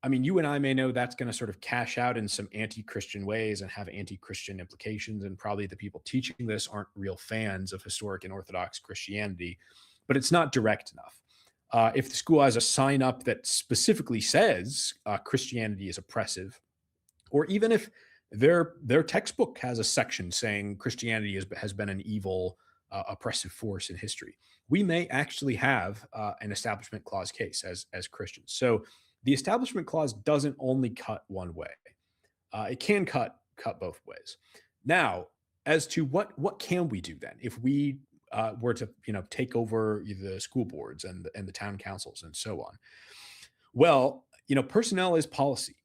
I mean, you and I may know that's going to sort of cash out in some anti-Christian ways and have anti-Christian implications, and probably the people teaching this aren't real fans of historic and Orthodox Christianity, but it's not direct enough. If the school has a sign up that specifically says Christianity is oppressive, or even if their textbook has a section saying Christianity has been an evil, oppressive force in history, we may actually have an Establishment Clause case as Christians. So the Establishment Clause doesn't only cut one way; it can cut both ways. Now, as to what can we do then if we were to take over the school boards and the town councils and so on? Well, personnel is policy.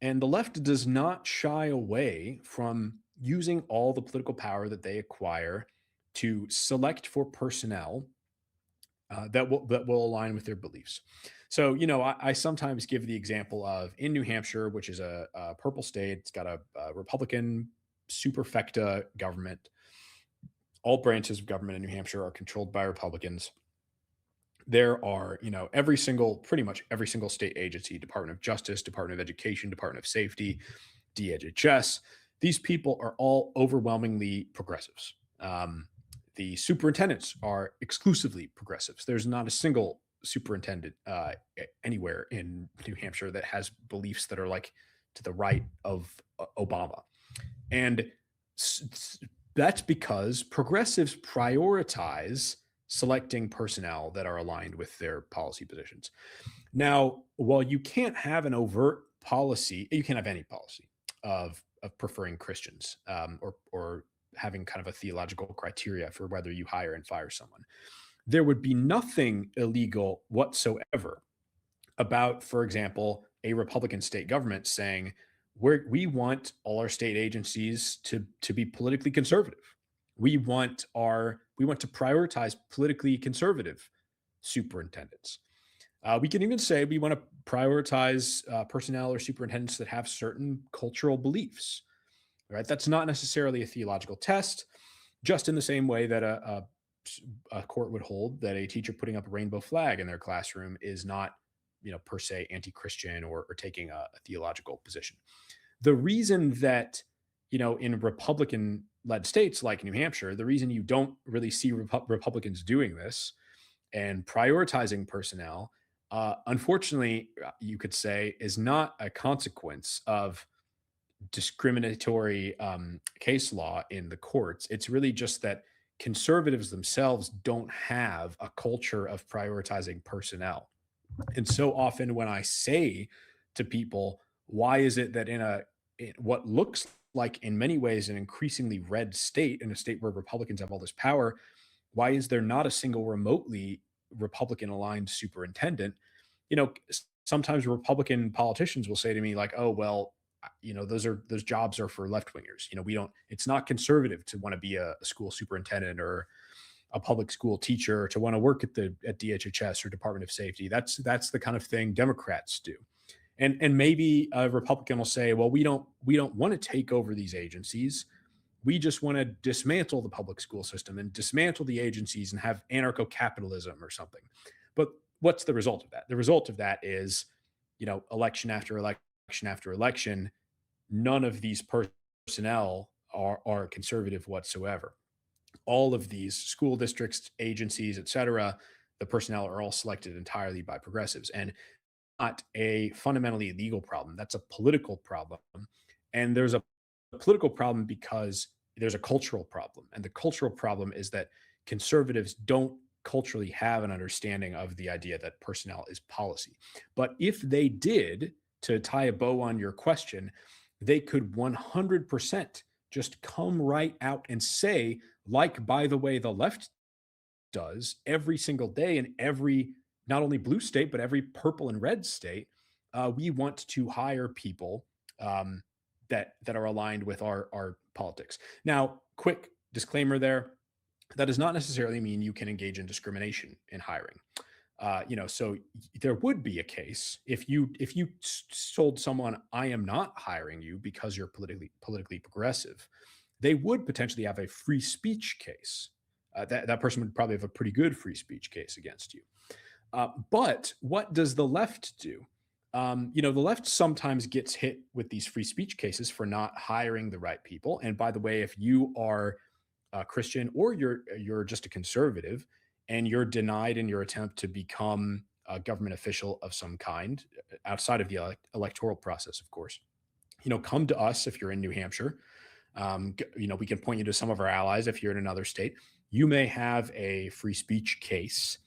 And the left does not shy away from using all the political power that they acquire to select for personnel that will align with their beliefs. So, I sometimes give the example of in New Hampshire, which is a purple state. It's got a Republican superfecta government. All branches of government in New Hampshire are controlled by Republicans. There are, pretty much every single state agency, Department of Justice, Department of Education, Department of Safety, DHHS. These people are all overwhelmingly progressives. The superintendents are exclusively progressives. There's not a single superintendent anywhere in New Hampshire that has beliefs that are like to the right of Obama. And that's because progressives prioritize selecting personnel that are aligned with their policy positions. Now, while you can't have an overt policy, you can't have any policy of preferring Christians or having kind of a theological criteria for whether you hire and fire someone. There would be nothing illegal whatsoever about, for example, a Republican state government saying we want all our state agencies to be politically conservative. We want to prioritize politically conservative superintendents. We can even say we want to prioritize personnel or superintendents that have certain cultural beliefs. Right? That's not necessarily a theological test, just in the same way that a court would hold that a teacher putting up a rainbow flag in their classroom is not, per se anti-Christian or taking a theological position. The reason that, in Republican led states like New Hampshire, the reason you don't really see Republicans doing this and prioritizing personnel, unfortunately, you could say, is not a consequence of discriminatory case law in the courts. It's really just that conservatives themselves don't have a culture of prioritizing personnel. And so often when I say to people, why is it that in what looks like in many ways an increasingly red state, in a state where Republicans have all this power, why is there not a single remotely Republican aligned superintendent? You know, sometimes Republican politicians will say to me like, "Oh, well, those jobs are for left wingers. We don't. It's not conservative to want to be a school superintendent or a public school teacher, to want to work at DHHS or Department of Safety. That's the kind of thing Democrats do." And maybe a Republican will say, "Well, we don't want to take over these agencies. We just want to dismantle the public school system and dismantle the agencies and have anarcho-capitalism or something." But what's the result of that? The result of that is, election after election after election, none of these personnel are conservative whatsoever. All of these school districts, agencies, et cetera, the personnel are all selected entirely by progressives. And not a fundamentally legal problem. That's a political problem. And there's a political problem because there's a cultural problem. And the cultural problem is that conservatives don't culturally have an understanding of the idea that personnel is policy. But if they did, to tie a bow on your question, they could 100% just come right out and say, like, by the way, the left does every single day in every, not only blue state but every purple and red state. We want to hire people that are aligned with our politics. Now, quick disclaimer there: that does not necessarily mean you can engage in discrimination in hiring. So there would be a case if you told someone, "I am not hiring you because you're politically progressive." They would potentially have a free speech case. That person would probably have a pretty good free speech case against you. But what does the left do? The left sometimes gets hit with these free speech cases for not hiring the right people. And by the way, if you are a Christian or you're just a conservative and you're denied in your attempt to become a government official of some kind, outside of the electoral process, of course, come to us if you're in New Hampshire. We can point you to some of our allies if you're in another state. You may have a free speech case.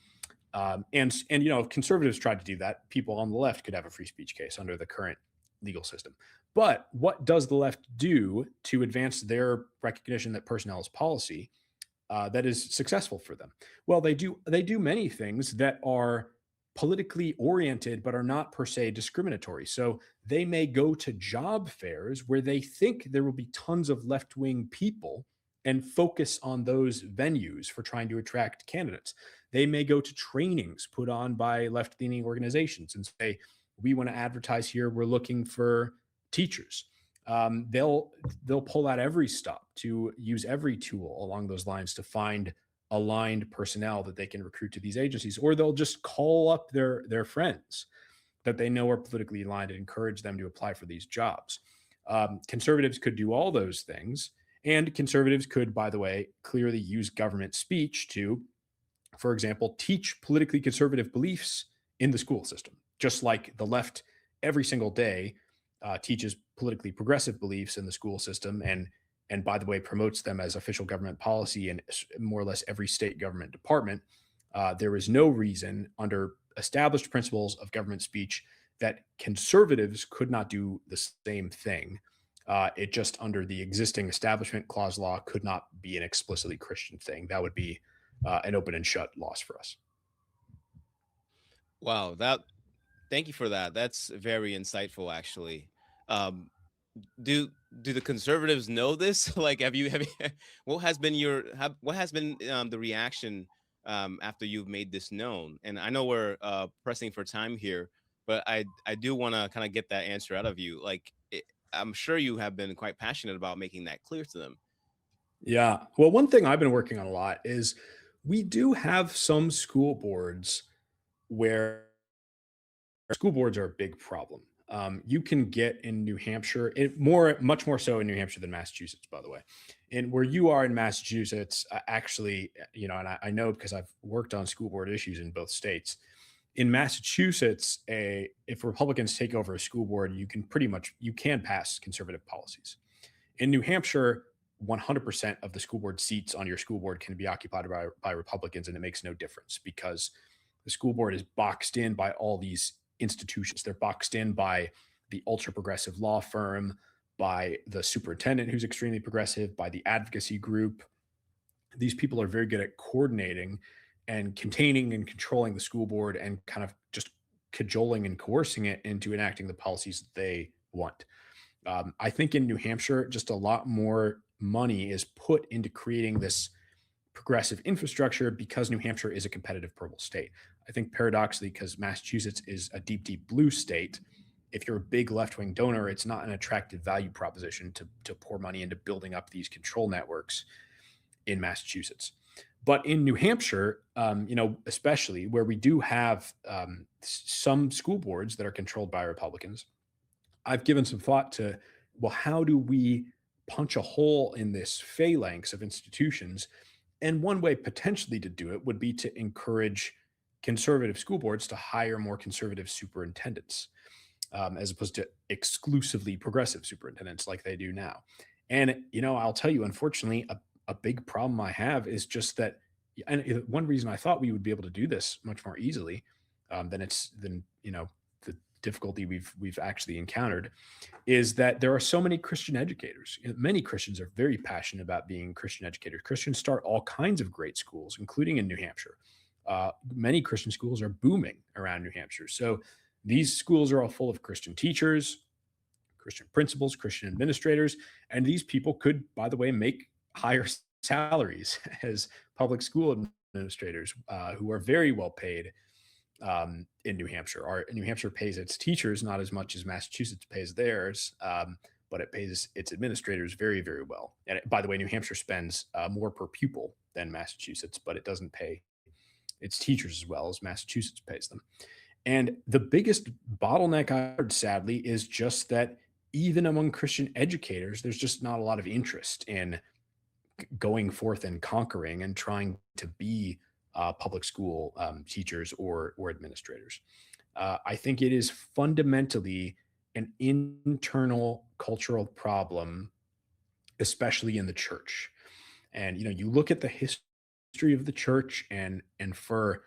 And if conservatives tried to do that, people on the left could have a free speech case under the current legal system. But what does the left do to advance their recognition that personnel is policy that is successful for them? Well, they do many things that are politically oriented but are not per se discriminatory. So they may go to job fairs where they think there will be tons of left-wing people and focus on those venues for trying to attract candidates. They may go to trainings put on by left-leaning organizations and say, "We want to advertise here. We're looking for teachers." They'll pull out every stop to use every tool along those lines to find aligned personnel that they can recruit to these agencies, or they'll just call up their friends that they know are politically aligned and encourage them to apply for these jobs. Conservatives could do all those things, and conservatives could, by the way, clearly use government speech to, for example, teach politically conservative beliefs in the school system, just like the left every single day teaches politically progressive beliefs in the school system, and by the way, promotes them as official government policy in more or less every state government department. There is no reason under established principles of government speech that conservatives could not do the same thing. It just, under the existing establishment clause law, could not be an explicitly Christian thing. That would be an open and shut loss for us. Wow, that thank you for that. That's very insightful, actually. Um, do do the conservatives know this? Like, have you what has been what has been the reaction after you've made this known? And I know we're pressing for time here, but I do want to kind of get that answer out of you. Like, I'm sure you have been quite passionate about making that clear to them. Yeah. Well, one thing I've been working on a lot is we do have some school boards where school boards are a big problem. You can get in New Hampshire, much more so in New Hampshire than Massachusetts, by the way. And where you are in Massachusetts, actually, and I know because I've worked on school board issues in both states. In Massachusetts, if Republicans take over a school board, you can pass conservative policies. In New Hampshire, 100% of the school board seats on your school board can be occupied by Republicans, and it makes no difference because the school board is boxed in by all these institutions. They're boxed in by the ultra progressive law firm. by the superintendent, who's extremely progressive, by the advocacy group. These people are very good at coordinating and containing and controlling the school board and kind of just cajoling and coercing it into enacting the policies that they want. I think in New Hampshire, just a lot more money is put into creating this progressive infrastructure because New Hampshire is a competitive purple state. I think paradoxically, because Massachusetts is a deep, deep blue state, if you're a big left wing donor, it's not an attractive value proposition to pour money into building up these control networks in Massachusetts. But in New Hampshire, especially where we do have some school boards that are controlled by Republicans, I've given some thought to, well, how do we punch a hole in this phalanx of institutions? And one way potentially to do it would be to encourage conservative school boards to hire more conservative superintendents, as opposed to exclusively progressive superintendents like they do now. And, I'll tell you, unfortunately, a big problem I have is just that. And one reason I thought we would be able to do this much more easily than the difficulty we've actually encountered is that there are so many Christian educators. Many Christians are very passionate about being Christian educators. Christians start all kinds of great schools, including in New Hampshire. Many Christian schools are booming around New Hampshire. So these schools are all full of Christian teachers, Christian principals, Christian administrators, and these people could, by the way, make higher salaries as public school administrators who are very well paid in New Hampshire. New Hampshire pays its teachers not as much as Massachusetts pays theirs, but it pays its administrators very, very well. And by the way, New Hampshire spends more per pupil than Massachusetts, but it doesn't pay its teachers as well as Massachusetts pays them. And the biggest bottleneck I heard, sadly, is just that even among Christian educators, there's just not a lot of interest in going forth and conquering and trying to be public school teachers or administrators. I think it is fundamentally an internal cultural problem, especially in the church. And you look at the history of the church, and for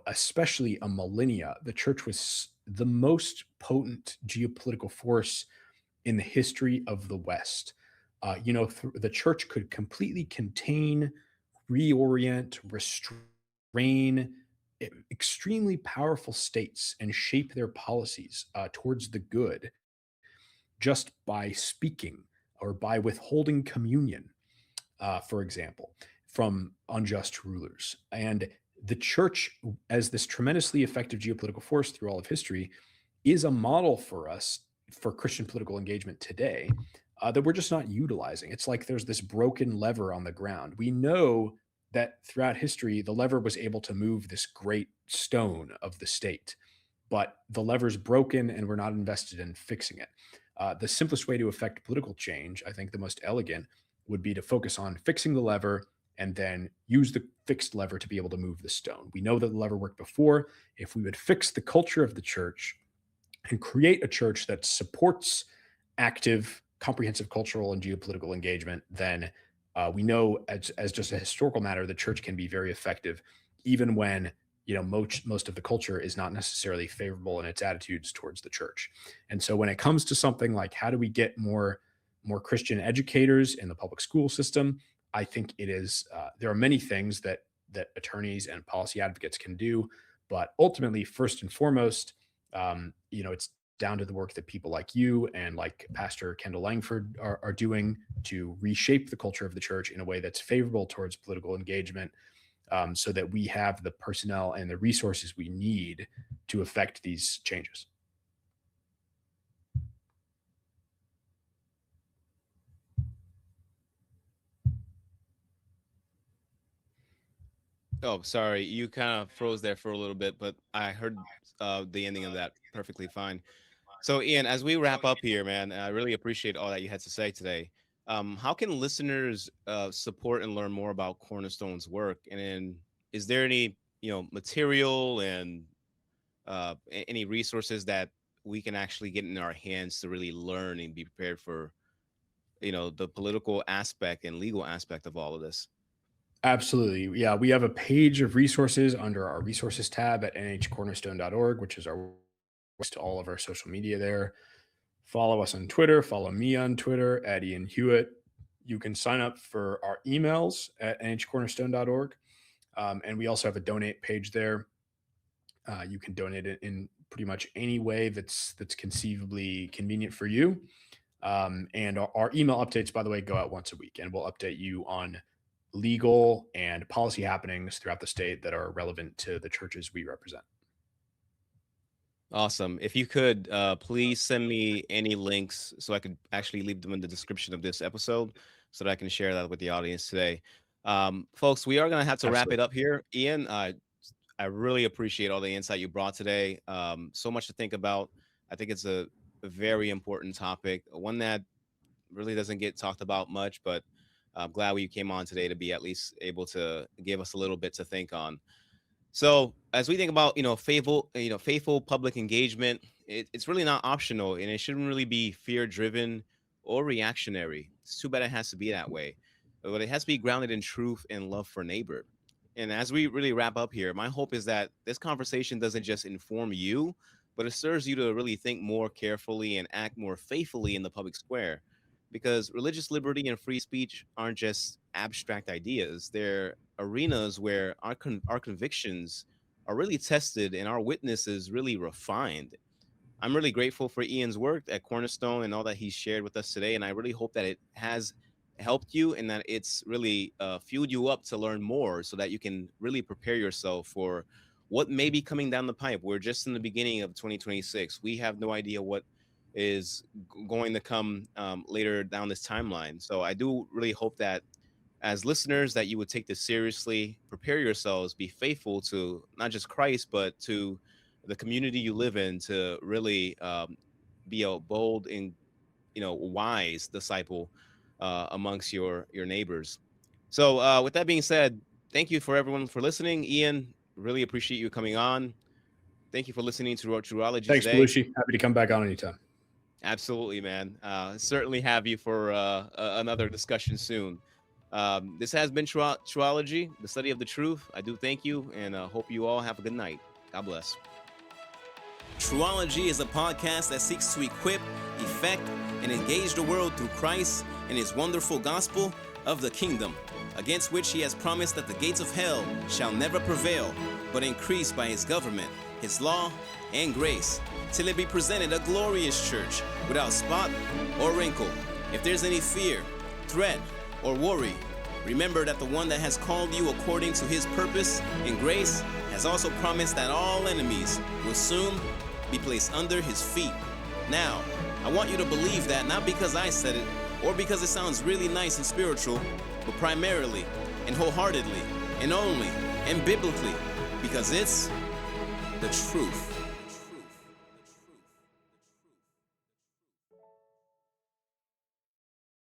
especially a millennia, the church was the most potent geopolitical force in the history of the West. The church could completely contain, reorient, restrain extremely powerful states and shape their policies towards the good just by speaking or by withholding communion, for example, from unjust rulers. And the church, as this tremendously effective geopolitical force through all of history, is a model for us for Christian political engagement today that we're just not utilizing. It's like there's this broken lever on the ground. We know that throughout history, the lever was able to move this great stone of the state, but the lever's broken and we're not invested in fixing it. The simplest way to affect political change, I think the most elegant, would be to focus on fixing the lever and then use the fixed lever to be able to move the stone. We know that the lever worked before. If we would fix the culture of the church and create a church that supports active, comprehensive cultural and geopolitical engagement, then we know as just a historical matter, the church can be very effective, even when most of the culture is not necessarily favorable in its attitudes towards the church. And so when it comes to something like how do we get more Christian educators in the public school system, I think it is there are many things that attorneys and policy advocates can do, but ultimately, first and foremost, it's down to the work that people like you and like Pastor Kendall Langford are doing to reshape the culture of the church in a way that's favorable towards political engagement, so that we have the personnel and the resources we need to affect these changes. Oh, sorry, you kind of froze there for a little bit, but I heard the ending of that perfectly fine. So, Ian, as we wrap up here, man, I really appreciate all that you had to say today. How can listeners support and learn more about Cornerstone's work? And then, is there any material and any resources that we can actually get in our hands to really learn and be prepared for the political aspect and legal aspect of all of this? Absolutely. Yeah, we have a page of resources under our resources tab at nhcornerstone.org, which is our to all of our social media there. Follow us on Twitter. Follow me on Twitter at Ian Huyett. You can sign up for our emails at nhcornerstone.org. And we also have a donate page there. You can donate it in pretty much any way that's conceivably convenient for you. And our email updates, by the way, go out once a week, and we'll update you on legal and policy happenings throughout the state that are relevant to the churches we represent. Awesome. If you could, please send me any links so I could actually leave them in the description of this episode so that I can share that with the audience today. Folks, we are going to have to wrap Absolutely. it up here. Ian, I really appreciate all the insight you brought today. So much to think about. I think it's a very important topic, one that really doesn't get talked about much, but I'm glad you came on today to be at least able to give us a little bit to think on. So as we think about, faithful public engagement, it's really not optional, and it shouldn't really be fear driven or reactionary. It's too bad it has to be that way, but it has to be grounded in truth and love for neighbor. And as we really wrap up here, my hope is that this conversation doesn't just inform you, but it serves you to really think more carefully and act more faithfully in the public square. Because religious liberty and free speech aren't just abstract ideas, they're arenas where our convictions are really tested and our witnesses really refined. I'm really grateful for Ian's work at Cornerstone and all that he's shared with us today. And I really hope that it has helped you and that it's really fueled you up to learn more so that you can really prepare yourself for what may be coming down the pipe. We're just in the beginning of 2026. We have no idea what is going to come later down this timeline. So I do really hope that as listeners that you would take this seriously, prepare yourselves, be faithful to not just Christ, but to the community you live in, to really be a bold and wise disciple amongst your neighbors. So with that being said, thank you for everyone for listening. Ian, really appreciate you coming on. Thank you for listening to Trueology Thanks, today. Belushi. Happy to come back on anytime. Absolutely, man. Certainly have you for another discussion soon. This has been Trueology, the study of the truth. I do thank you and hope you all have a good night. God bless. Trueology is a podcast that seeks to equip, effect, and engage the world through Christ and his wonderful gospel of the kingdom, against which he has promised that the gates of hell shall never prevail, but increase by his government, his law, and grace, till it be presented a glorious church without spot or wrinkle. If there's any fear, threat, or worry, remember that the one that has called you according to his purpose and grace has also promised that all enemies will soon be placed under his feet. Now, I want you to believe that not because I said it or because it sounds really nice and spiritual, but primarily and wholeheartedly and only and biblically because it's the truth.